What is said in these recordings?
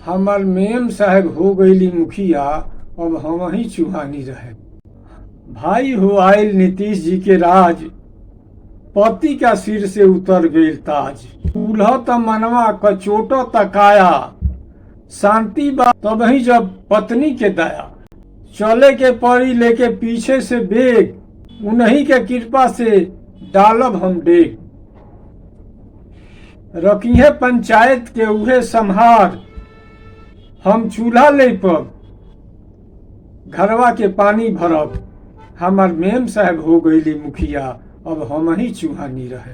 हमर मेम साहब हो गईली मुखिया, अब हम ही चूहानी रहे। भाई हो आयल नीतीश जी के राज, पति का सिर से उतर गई ताज। उल्ह त मनवा कचोट तकाया, शांति बा तबही जब पत्नी के दया। चले के पड़ी लेके पीछे से बेग, उन्हीं के कृपा से डालब हम डेग। रखिए पंचायत के उहे संहार, हम चूल्हा ले पब घरवा के पानी भरब। हमार मेम साहब हो गईली मुखिया, अब हम ही चूहानी रहे।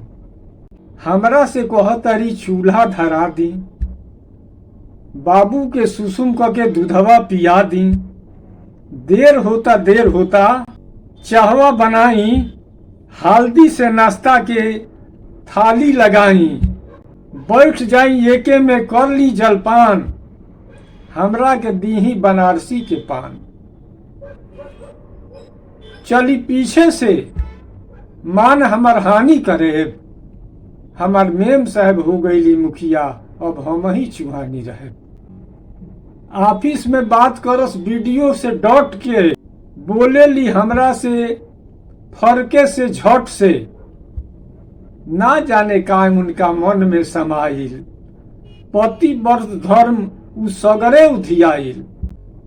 हमरा से कहतरी चूल्हा धरा दी, बाबू के सुसुम के दूधवा पिया दी। देर होता चाहवा बनाई, हल्दी से नाश्ता के थाली लगाई। बैठ जाई एके में कर ली जलपान, हमरा के दीही बनारसी के पान। चली पीछे से मान हमर हानि करे, हमार मेम साहब हो गईली मुखिया, अब हम ही चूहानी रहे। ऑफिस में बात करस वीडियो से डट के, बोले ली हमरा से फरके से झट से। ना जाने कायम उनका मन में समाइल, पति व्रत धर्म उ सगरे उधियाइल।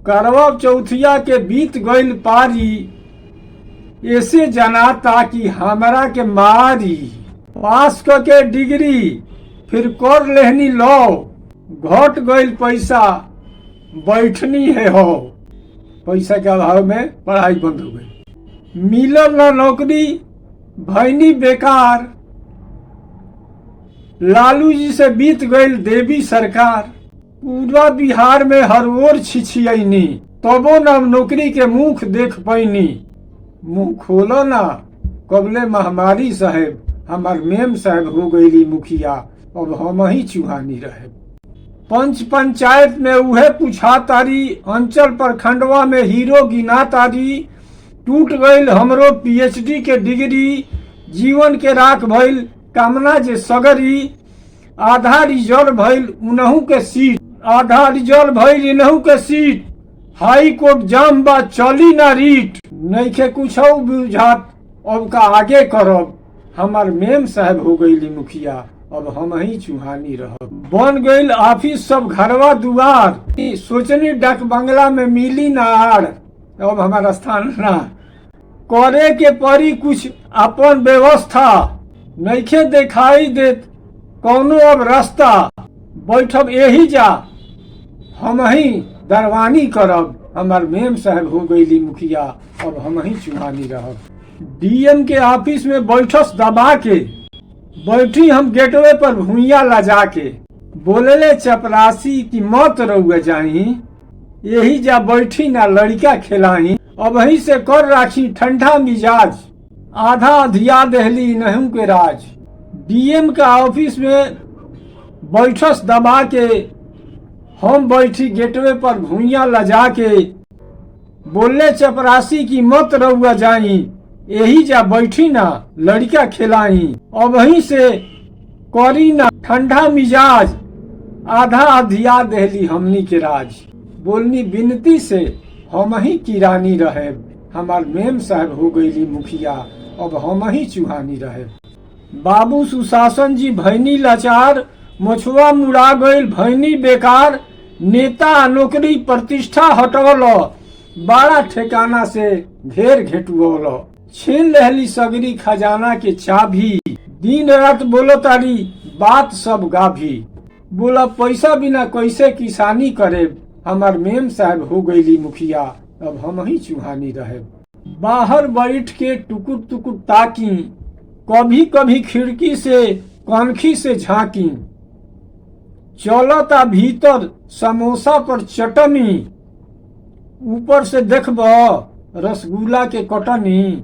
करवा चौथिया के बीत गईल पारी, ऐसे जनाता कि हमरा के मारी। पास के डिग्री फिर कर लेहनी लो, घट गईल पैसा बैठनी है हो। पैसा के अभाव में पढ़ाई बंद हो गई। मिलल न नौकरी भैनी बेकार, लालू जी से बीत गईल देवी सरकार। पूरा बिहार में हर ओर छिछियनी, तबो न नौकरी के मुख देख पैनी। मुंह खोलो ना कबले महामारी साहेब, हमार मेम साहब हो गईली मुखिया, अब हम ही चूहानी रहे। पंच पंचायत में उहे पूछा तारी, अंचल प्रखंडवा में हीरो गिना तारी। टूट गईल हमरो पीएचडी के डिग्री, जीवन के राख भइल कामना जे सगरी। आधा रिजर्व भइल उनहू के सीट, आधा रिजर्व भइल इनहू के सीट। हाई कोर्ट जाम बा चली ना रीट, नइखे कुछ बुझात अब का आगे करब। हमार मेम साहब हो गईली मुखिया, अब हम ही चूहानी रहब। बन गईल ऑफिस सब घरवा दुआर, सोचनी डाक बंगला में मिली ना आड़। अब हमारा स्थान ना करे के पड़ी कुछ अपन व्यवस्था, नइखे दिखाई देत कौनो अब रास्ता। बैठब यही जा हम ही दरवानी करब, हमार मेम साहब हो गईली मुखिया, अब हम ही चूहानी रहब। डीएम के ऑफिस में बैठस दबा के, बैठी हम गेटवे पर भूइया लजा के। बोलेले चपरासी की मत रउए जाही, यही जा बैठी ना लड़का खिलाई। अब ही से कर राखी ठंडा मिजाज, आधा अधिया दहली नहू के राज। डीएम का ऑफिस में बैठस दबा के, हम बैठी गेटवे पर भूइया लजा के। बोले चपरासी की मत रउआ जाई, यही जा बैठी ना लड़का खिलाई। अब ही से करी ना ठंडा मिजाज, आधा अधिया दहली हमनी के राज। बोलनी बिनती से हम ही किरानी रहे, हमार मेम साहब हो गईली मुखिया, अब हम ही चूहानी रहे। बाबू सुशासन जी भैनी लाचार, मछुआ मुड़ा गईल भैनी बेकार। नेता नौकरी प्रतिष्ठा हटवल, बड़ा ठेकाना से घेर घेटुवल। छीन रहली सगरी खजाना के चाभी, दिन रात बोलो तारी बात सब गाभी। बोला पैसा बिना कैसे किसानी करे, हमार मेम साहब हो गईली मुखिया, अब हम ही चूहानी रहे। बाहर बैठ के टुकुर टुकुर ताकी, कभी कभी खिड़की से कनखी से झांकी। चलता भीतर समोसा पर चटनी, ऊपर से देखब रसगुल्ला के कटनी।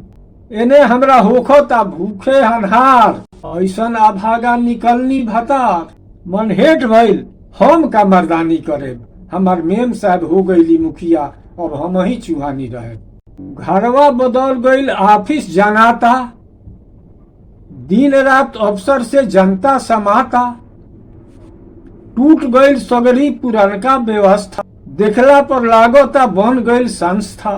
एने हमरा होखता भूखे हनहार, ऐसन अभागा निकलनी भतार। मन हेठ भइल हम का मर्दानी करे, हमार मेम साहब हो गईली मुखिया, अब हम ही चूहानी रहे। घरवा बदल गईल ऑफिस जनाता, दिन रात अफसर से जनता समाता। टूट गईल सगरी पुरनका व्यवस्था, देखला पर लागता बन गईल संस्था।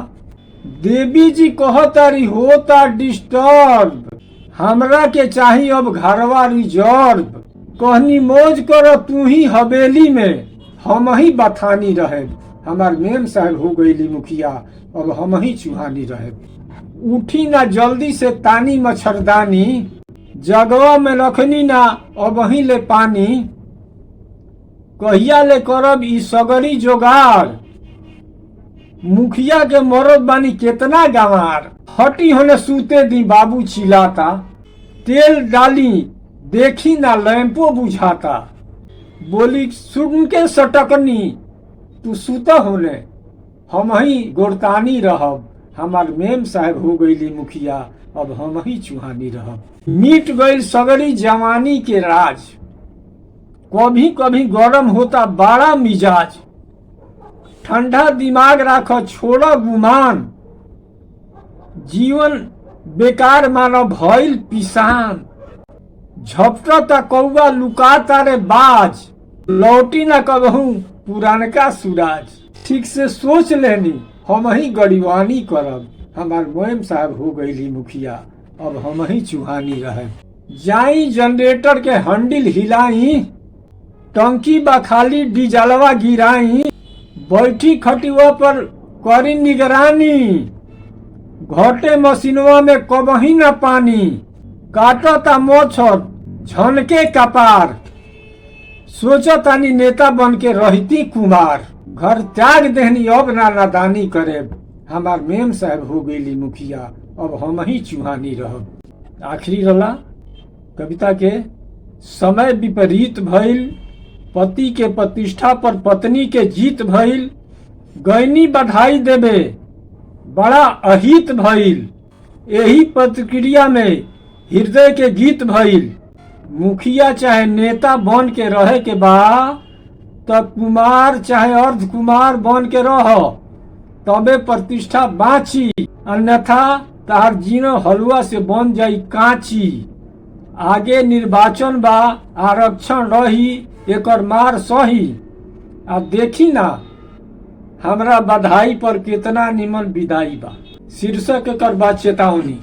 देवी जी कहतारी होता डिस्टर्ब, हमरा के चाही अब घरवा रिजर्व। कहनी मौज कर तू ही हवेली में, हम ही बथानी रहे। हमार मेम साहब हो गईली मुखिया, अब हम ही चुहानी रहे। उठी ना जल्दी से तानी मच्छरदानी, जगवा में रखनी ना अब ही ले पानी। कहिया ले करब ई सगरी जोगार, मुखिया के मरद बानी केतना गंवार। हटी होने सूते दी बाबू चिल्लाता, तेल डाली देखी ना लैंपो बुझाता। बोली सुन के सटकनी तू सुता होने, हम ही गोरतानी रहब। हमार मेम साहब हो गईली मुखिया, अब हम ही चुहानी रहब। मिट गईल सगरी जवानी के राज, कभी कभी गरम होता बड़ा मिजाज। ठंडा दिमाग राख छोड़ गुमान, जीवन बेकार मानो भइल पिसान। झपटता कौआ लुका तारे बाज, लौटी ना कबहू पुरानका सूरज। ठीक से सोच लेनी हम ही गरीबानी करब। हमार मोएम साहब हो गईली मुखिया, अब हम ही चुहानी रहे। जाई जनरेटर के हंडिल हिलाई, टंकी बा खाली डीजलवा गिराई। बैठी खटिवा पर करी निगरानी, घटे मशीनवा में कबही न पानी। काटता मच्छर झनके कपार, सोचतानी नेता बन के रहती कुमार। घर त्याग देहनी अब ना नादानी करे, हमार मेम साहब हो गईली मुखिया, अब हम ही चुहानी रहब। आखिरी रला कविता के, समय विपरीत भइल, पति के प्रतिष्ठा पर पत्नी के जीत भइल। गैनी बधाई देवे बड़ा अहित भइल, यही प्रतिक्रिया में हृदय के गीत भइल। मुखिया चाहे नेता बन के रहे के बा, तब कुमार चाहे अर्ध कुमार बन के रह, तबे प्रतिष्ठा बाची। अन्यथा तार जीनो हलवा से बन जाई कांची। आगे निर्वाचन बा, आरक्षण रही, एकर मार सही। आ देखी ना हमरा बधाई पर कितना निमन विदाई बा। शीर्षक एकर बा चेतावनी।